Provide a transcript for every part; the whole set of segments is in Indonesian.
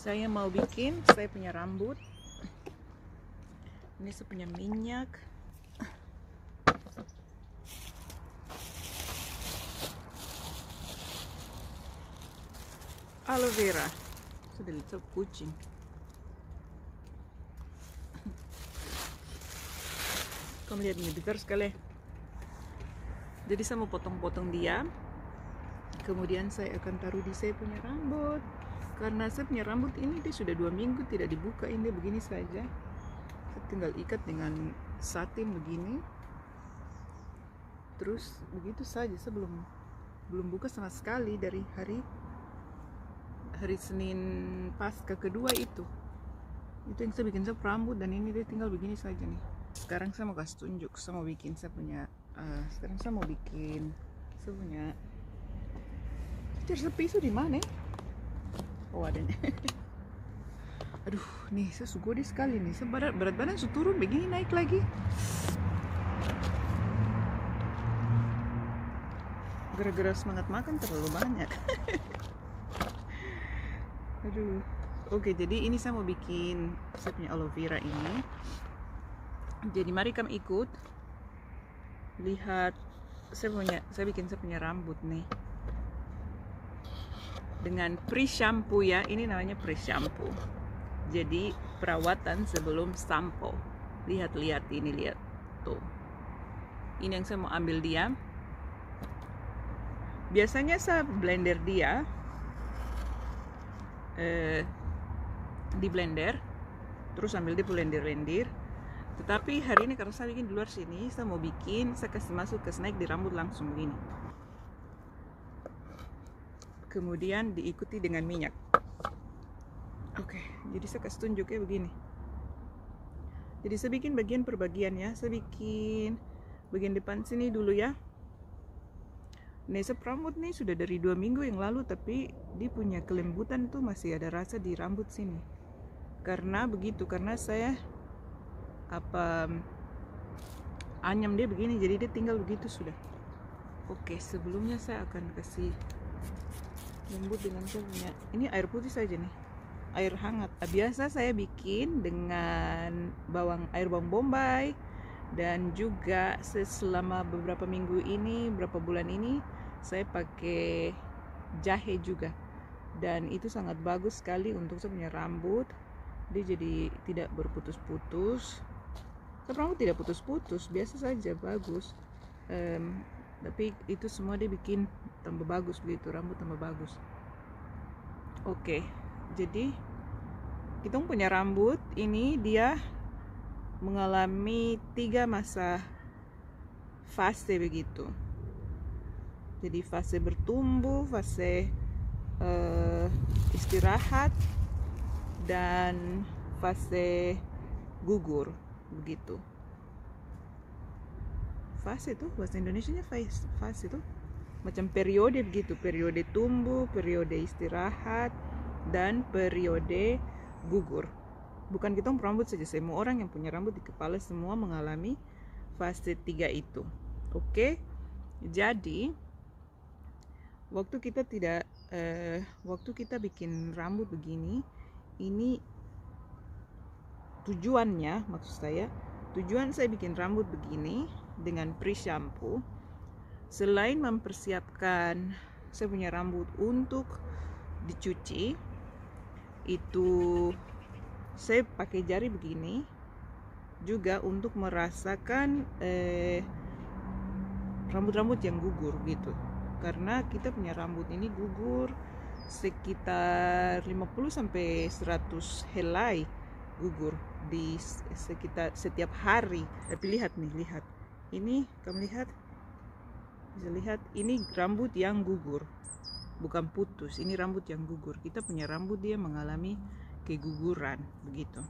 Saya mau bikin saya punya rambut. Ini saya punya minyak. Aloe vera. Sudah lihat kucing. Kamu lihat ini besar sekali. Jadi saya mau potong-potong dia. Kemudian saya akan taruh di saya punya rambut. Karena saya punya rambut ini dia sudah 2 minggu tidak dibuka, ini begini saja. Saya tinggal ikat dengan satin begini. Terus begitu saja. Saya belum buka sama sekali dari hari Senin pasca kedua itu yang saya bikin saya rambut, dan ini dia tinggal begini saja nih. Sekarang saya mau kasih tunjuk, saya mau bikin saya punya sekarang saya mau bikin saya punya pisau di mana? Oh ada nih. Aduh nih saya sugode sekali nih, saya berat badan sudah turun begini naik lagi. Gara-gara semangat makan terlalu banyak. Aduh. Oke, jadi ini saya mau bikin saya punya aloe vera ini. Jadi mari kamu ikut lihat saya bikin saya punya rambut nih dengan pre-shampoo ya. Ini namanya pre-shampoo. Jadi perawatan sebelum sampo. Lihat ini, lihat tuh. Ini yang saya mau ambil dia. Biasanya saya blender dia. Di blender terus ambil dia lendir. Tetapi hari ini karena saya bikin di luar sini, saya mau bikin saya kasih masuk ke snack di rambut langsung begini, kemudian diikuti dengan minyak. Oke, jadi saya kasih tunjuk ya begini. Jadi saya bikin bagian per bagian ya. Saya bikin bagian depan sini dulu ya. Nah, rambut nih sudah dari 2 minggu yang lalu, tapi dia punya kelembutan tuh masih ada rasa di rambut sini. Karena saya anyam dia begini, jadi dia tinggal begitu sudah. Oke, sebelumnya saya akan kasih lembut dengan saya punya ini air putih saja nih, air hangat. Biasa saya bikin dengan air bawang bombay, dan juga selama beberapa minggu ini, beberapa bulan ini saya pakai jahe juga, dan itu sangat bagus sekali untuk saya punya rambut. Dia jadi tidak berputus-putus. Saya rambut tidak putus-putus, biasa saja, bagus. Tapi itu semua dia bikin tambah bagus begitu, rambut tambah bagus. Oke, jadi kita punya rambut ini dia mengalami 3 masa fase begitu. Jadi fase bertumbuh, fase istirahat, dan fase gugur begitu. Fase itu bahasa Indonesianya fase itu macam periode begitu, periode tumbuh, periode istirahat, dan periode gugur. Bukan kita rambut saja, semua orang yang punya rambut di kepala semua mengalami fase 3 itu. Oke, jadi waktu kita bikin rambut begini, ini tujuan saya bikin rambut begini dengan pre-shampoo. Selain mempersiapkan saya punya rambut untuk dicuci, itu saya pakai jari begini juga untuk merasakan rambut-rambut yang gugur gitu. Karena kita punya rambut ini gugur sekitar 50-100 helai gugur di sekitar setiap hari. Tapi lihat ini, kamu lihat, bisa lihat, ini rambut yang gugur, bukan putus. Ini rambut yang gugur. Kita punya rambut dia mengalami keguguran begitu,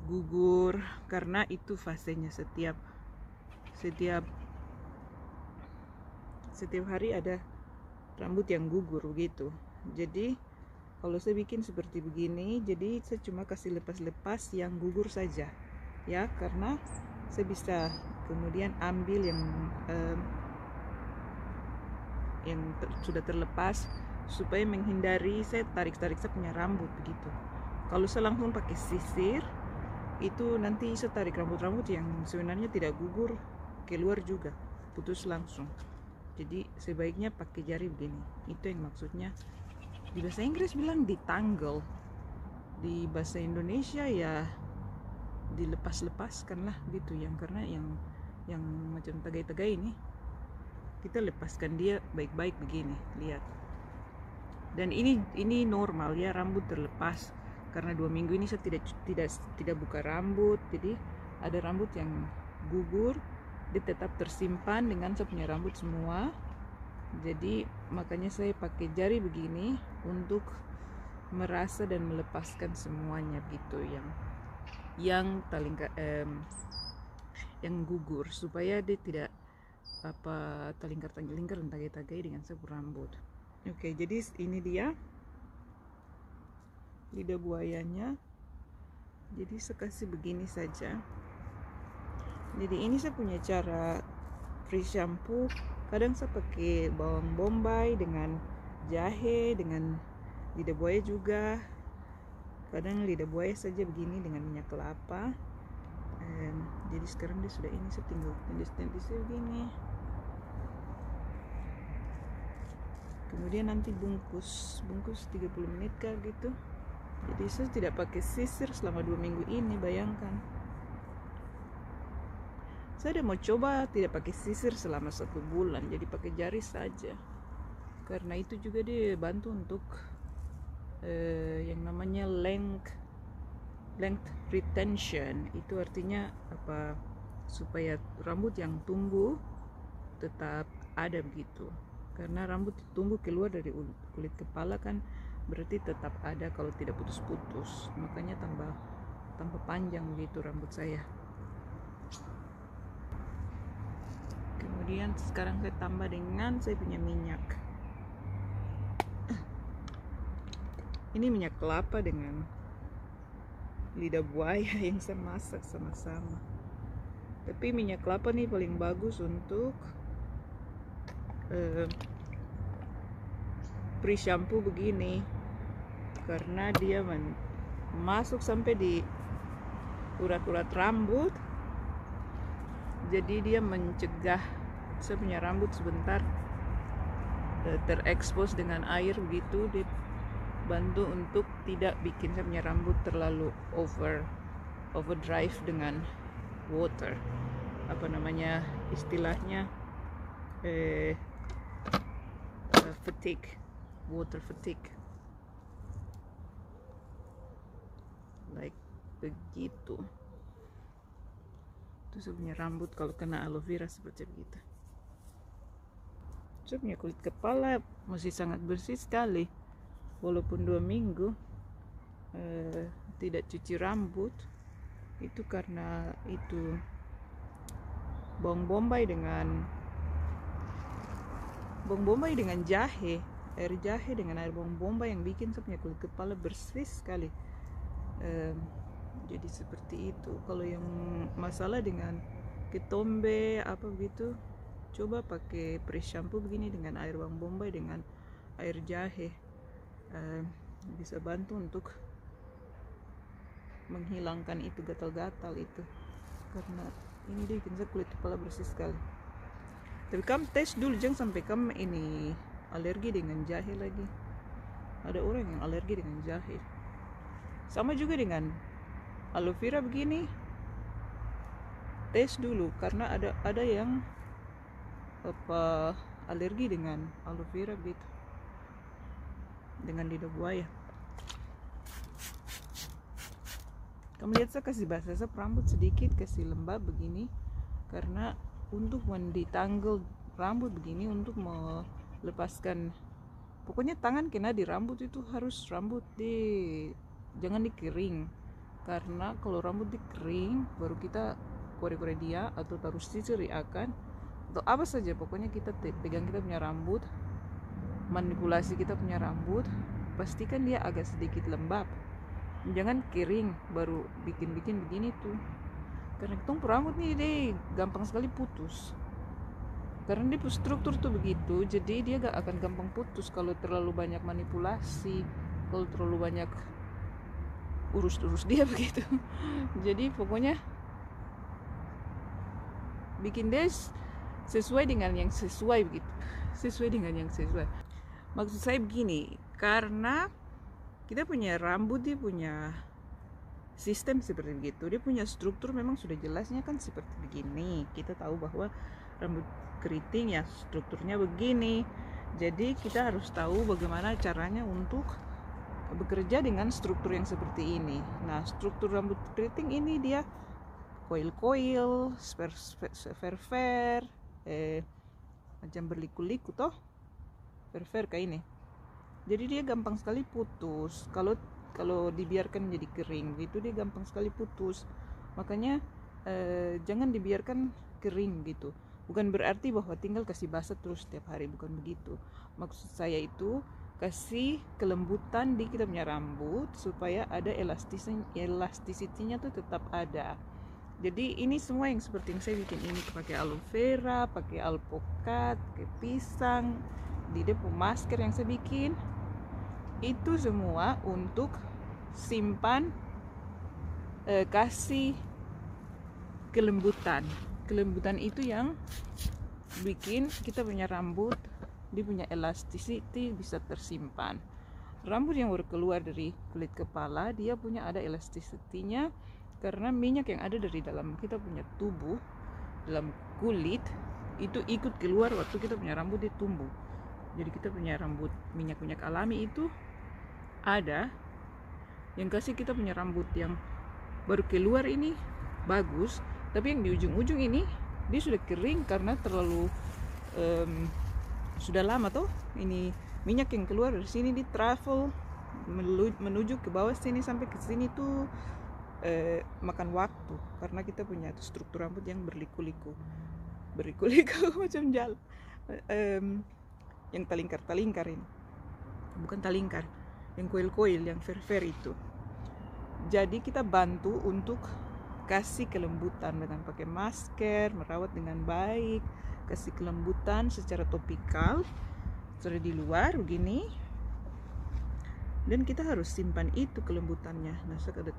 gugur karena itu fasenya. Setiap hari ada rambut yang gugur begitu. Jadi kalau saya bikin seperti begini, jadi saya cuma kasih lepas-lepas yang gugur saja ya, karena saya bisa kemudian ambil yang sudah terlepas supaya menghindari saya tarik-tarik saya punya rambut begitu. Kalau saya langsung pakai sisir, itu nanti saya tarik rambut-rambut yang sebenarnya tidak gugur keluar juga, putus langsung. Jadi sebaiknya pakai jari begini. Itu yang maksudnya di bahasa Inggris bilang ditangle, di bahasa Indonesia ya dilepas-lepaskan lah gitu, yang karena yang macam tagai-tagai ini kita lepaskan dia baik-baik begini, lihat. Dan ini normal ya, rambut terlepas karena 2 minggu ini saya tidak buka rambut, jadi ada rambut yang gugur, dia tetap tersimpan dengan saya punya rambut semua. Jadi makanya saya pakai jari begini untuk merasa dan melepaskan semuanya gitu, yang yang gugur, supaya dia tidak talingkar dan tagai-tagai dengan sapu rambut. Oke, jadi ini dia lidah buayanya. Jadi saya kasih begini saja. Jadi ini saya punya cara free shampoo. Kadang saya pakai bawang bombay dengan jahe, dengan lidah buaya juga. Kadang lidah buaya saja begini dengan minyak kelapa. Jadi sekarang dia sudah ini, saya tinggal tendis-tendis begini. Kemudian nanti bungkus 30 menit kah gitu. Jadi saya tidak pakai sisir selama 2 minggu ini, bayangkan. Saya udah mau coba tidak pakai sisir selama 1 bulan, jadi pakai jari saja. Karena itu juga dia bantu untuk yang namanya length retention. Itu artinya supaya rambut yang tumbuh tetap ada begitu. Karena rambut tumbuh keluar dari kulit kepala kan berarti tetap ada kalau tidak putus-putus. Makanya tambah panjang begitu rambut saya. Kemudian sekarang saya tambah dengan saya punya minyak. Ini minyak kelapa dengan lidah buaya yang saya masak sama-sama. Tapi minyak kelapa nih paling bagus untuk free shampoo begini, karena dia masuk sampai di urat-urat rambut. Jadi dia mencegah saya punya rambut sebentar terekspos dengan air begitu. Dia bantu untuk tidak bikin saya punya rambut terlalu overdrive dengan water, istilahnya water fatigue, like begitu. Itu saya punya rambut kalau kena aloe vera seperti begitu. Saya punya kulit kepala masih sangat bersih sekali, walaupun 2 minggu tidak cuci rambut. Itu karena itu bawang bombay dengan jahe, air jahe dengan air bawang bombay yang bikin saya punya kulit kepala bersih sekali. Jadi seperti itu. Kalau yang masalah dengan ketombe begitu, coba pakai pre shampoo begini dengan air bawang bombay dengan air jahe. Bisa bantu untuk menghilangkan itu gatal-gatal itu, karena ini dia bikin kulit kepala bersih sekali. Tapi kamu tes dulu, jangan sampai kamu ini alergi dengan jahe lagi. Ada orang yang alergi dengan jahe. Sama juga dengan aloe vera begini, tes dulu, karena ada yang alergi dengan aloe vera gitu, dengan lidah buaya. Kamu lihat saya kasih basah rambut sedikit, kasih lembab begini, karena untuk mendetangle rambut begini, untuk melepaskan, pokoknya tangan kena di rambut itu harus rambut jangan dikering, karena kalau rambut dikering baru kita kore-kore dia atau taruh sisir akan atau apa saja, pokoknya kita pegang kita punya rambut, manipulasi kita punya rambut, pastikan dia agak sedikit lembab. Jangan kering baru bikin begini tuh, karena rambut nih deh gampang sekali putus. karena dia struktur tuh begitu, jadi dia gak akan gampang putus kalau terlalu banyak manipulasi, kalau terlalu banyak urus dia begitu. Jadi pokoknya bikin dia sesuai dengan yang sesuai begitu, sesuai dengan yang sesuai. Maksud saya begini, karena kita punya rambut, dia punya sistem seperti begitu, dia punya struktur memang sudah jelasnya kan seperti begini. Kita tahu bahwa rambut keriting ya strukturnya begini, jadi kita harus tahu bagaimana caranya untuk bekerja dengan struktur yang seperti ini. Nah, struktur rambut keriting ini dia koil-koil, fair, macam berliku-liku toh, fair kayak ini. Jadi dia gampang sekali putus kalau dibiarkan menjadi kering gitu, dia gampang sekali putus. Makanya jangan dibiarkan kering gitu. Bukan berarti bahwa tinggal kasih basah terus setiap hari, bukan begitu. Maksud saya itu kasih kelembutan di kita punya rambut supaya ada elastisitinya tuh tetap ada. Jadi ini semua yang seperti yang saya bikin ini, pakai aloe vera, pakai alpukat, pakai pisang, di depo masker yang saya bikin itu semua untuk simpan, kasih kelembutan. Kelembutan itu yang bikin kita punya rambut, dia punya elasticity bisa tersimpan. Rambut yang baru keluar dari kulit kepala, dia punya ada elasticity-nya karena minyak yang ada dari dalam kita punya tubuh, dalam kulit itu ikut keluar waktu kita punya rambut dia tumbuh. Jadi kita punya rambut minyak-minyak alami itu ada yang kasih kita punya rambut yang baru keluar ini bagus, tapi yang di ujung-ujung ini dia sudah kering karena terlalu sudah lama tuh. Ini minyak yang keluar dari sini di travel menuju ke bawah sini sampai ke sini tuh makan waktu karena kita punya struktur rambut yang berliku-liku macam jal, yang talingkar ini, bukan talingkar, yang koil-koil, yang fair itu. Jadi kita bantu untuk kasih kelembutan dengan pakai masker, merawat dengan baik, kasih kelembutan secara topikal, sudah di luar begini, dan kita harus simpan itu kelembutannya. Nah, saya ada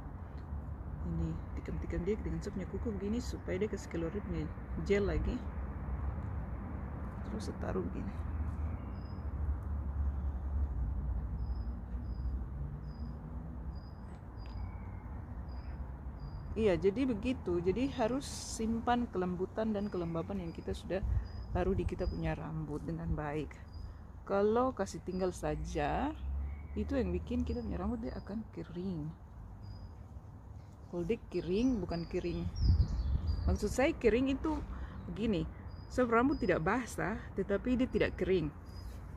ini tikam-tikam dia dengan saya punya kuku begini supaya dia kasih keluar punya gel lagi, terus saya taruh begini. Iya, jadi begitu. Jadi harus simpan kelembutan dan kelembapan yang kita sudah taruh di kita punya rambut dengan baik. Kalau kasih tinggal saja, itu yang bikin kita punya rambut dia akan kering. Kalau dia kering, bukan kering, maksud saya kering itu begini, sebab rambut tidak basah tetapi dia tidak kering.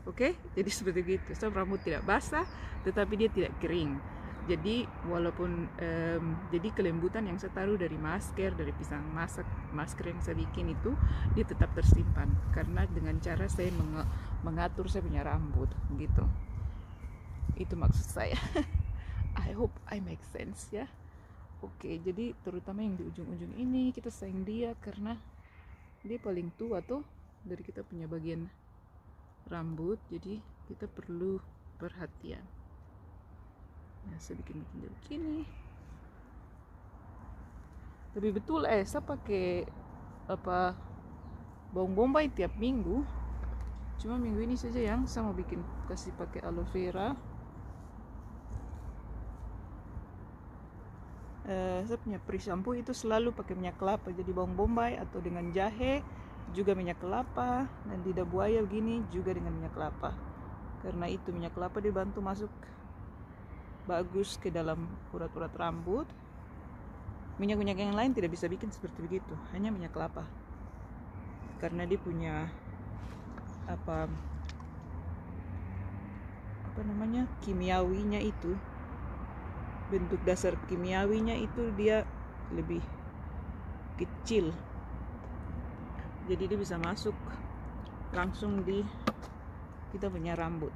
Oke? Jadi seperti itu. Sebab rambut tidak basah tetapi dia tidak kering. Jadi walaupun jadi kelembutan yang saya taruh dari masker, dari pisang masker yang saya bikin itu, dia tetap tersimpan karena dengan cara saya mengatur saya punya rambut gitu. Itu maksud saya. I hope I make sense ya. Oke, jadi terutama yang di ujung-ujung ini kita sayang dia karena dia paling tua tuh dari kita punya bagian rambut, jadi kita perlu perhatian. Nah, saya bikin dia begini. Tapi betul saya pakai apa bawang bombay tiap minggu. Cuma minggu ini saja yang saya mau bikin kasih pakai aloe vera. Saya punya pre-shampoo itu selalu pakai minyak kelapa, jadi bawang bombay atau dengan jahe, juga minyak kelapa, dan lidah buaya begini juga dengan minyak kelapa. Karena itu minyak kelapa dibantu masuk bagus ke dalam urat-urat rambut. Minyak-minyak yang lain tidak bisa bikin seperti begitu, hanya minyak kelapa. Karena dia punya apa namanya kimiawinya itu, bentuk dasar kimiawinya itu dia lebih kecil, jadi dia bisa masuk langsung di kita punya rambut,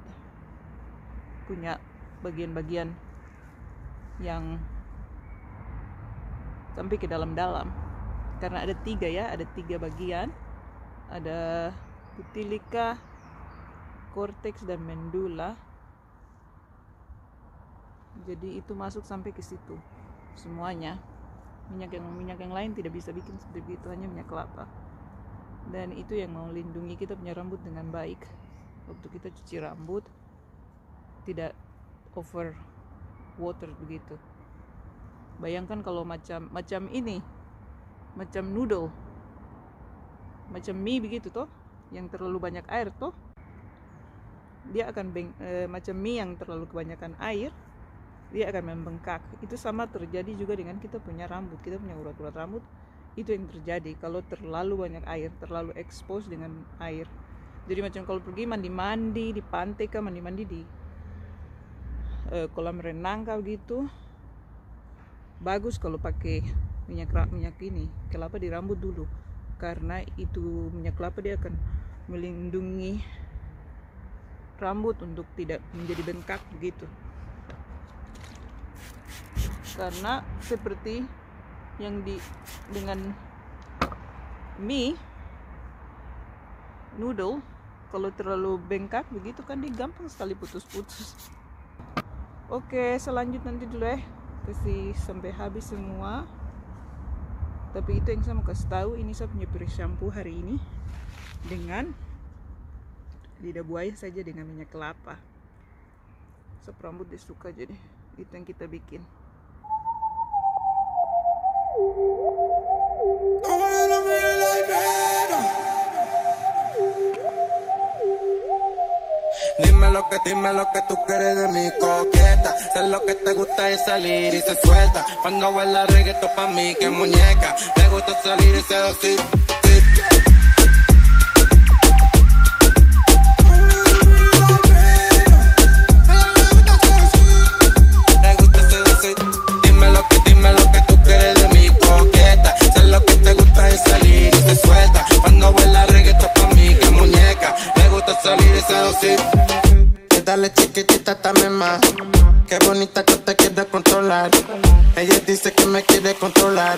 punya bagian-bagian yang sampai ke dalam-dalam. Karena ada 3 ya, ada 3 bagian ada Pitilica, cortex dan medulla. Jadi itu masuk sampai ke situ semuanya. Minyak yang lain tidak bisa bikin seperti itu, hanya minyak kelapa. Dan itu yang melindungi kita punya rambut dengan baik. Waktu kita cuci rambut tidak over water begitu. Bayangkan kalau macam ini, macam noodle, macam mie begitu toh, yang terlalu banyak air toh, dia akan macam mie yang terlalu kebanyakan air, dia akan membengkak. Itu sama terjadi juga dengan kita punya rambut, kita punya urat-urat rambut. Itu yang terjadi kalau terlalu banyak air, terlalu expose dengan air. Jadi macam kalau pergi mandi-mandi di pantai kah, mandi-mandi di kolam renang kah gitu, bagus kalau pakai minyak ini kelapa di rambut dulu, karena itu minyak kelapa dia akan melindungi rambut untuk tidak menjadi bengkak begitu. Karena seperti yang dengan mie noodle, kalau terlalu bengkak begitu kan dia gampang sekali putus-putus. Oke, selanjutnya nanti dulu kasih sampai habis semua. Tapi itu yang saya mau kasih tahu, ini saya punya shampoo hari ini dengan lidah buaya saja dengan minyak kelapa. Sop rambut dia suka, jadi itu yang kita bikin. Dime lo que tú quieres de mi coqueta. Sé lo que te gusta es salir y se suelta. Cuando baila reggaetón pa' mí que muñeca. Le gusta salir y seducir. Le gusta seducir. Dime lo que tú quieres de mi coqueta. Sé lo que te gusta es salir y se suelta. Cuando baila reggaetón pa' mí que muñeca. Le gusta salir y seducir. Dale chiquitita, dame más. Qué bonita que te quiere controlar. Ella dice que me quiere controlar.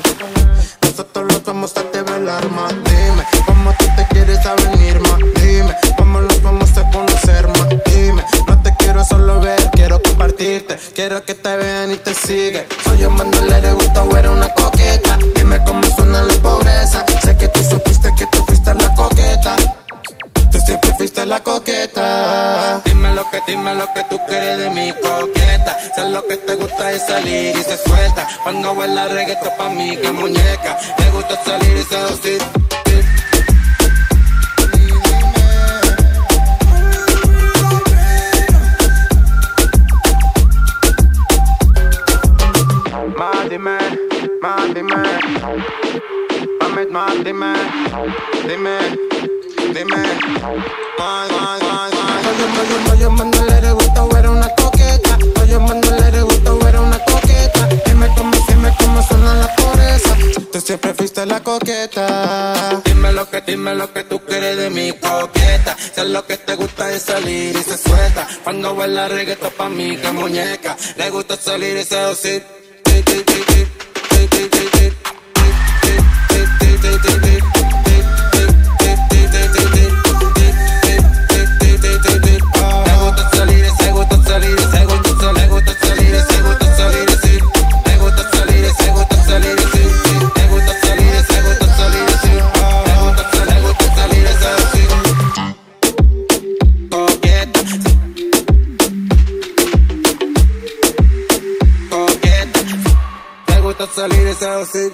Nosotros los vamos a develar más. Dime cómo tú te quieres venir más. Dime cómo los vamos a conocer más. Dime, no te quiero solo ver, quiero compartirte. Quiero que te vean y te sigan. Soy un bandolero, gusto o era una coqueta. Dime cómo suena la pobreza. Sé que tú supiste que tú fuiste la coqueta. Tú siempre fuiste la coqueta. Dime lo que tú quieres de mi coqueta. Sé lo que te gusta es salir y se suelta. Cuando baila reggaetón pa' mí que muñeca. Le gusta salir y seducir. Más dime, dime, Oye, mandale le gusta o era una coqueta. Oye, mandale le gusta o era una coqueta. Dime cómo suena la pobreza. Tú siempre fuiste la coqueta. Dime lo que tú quieres de mi coqueta. Sé lo que te gusta es salir y se suelta. Cuando baila reggaetón pa' mí que muñeca. Le gusta salir y seducir. Salir y seducir.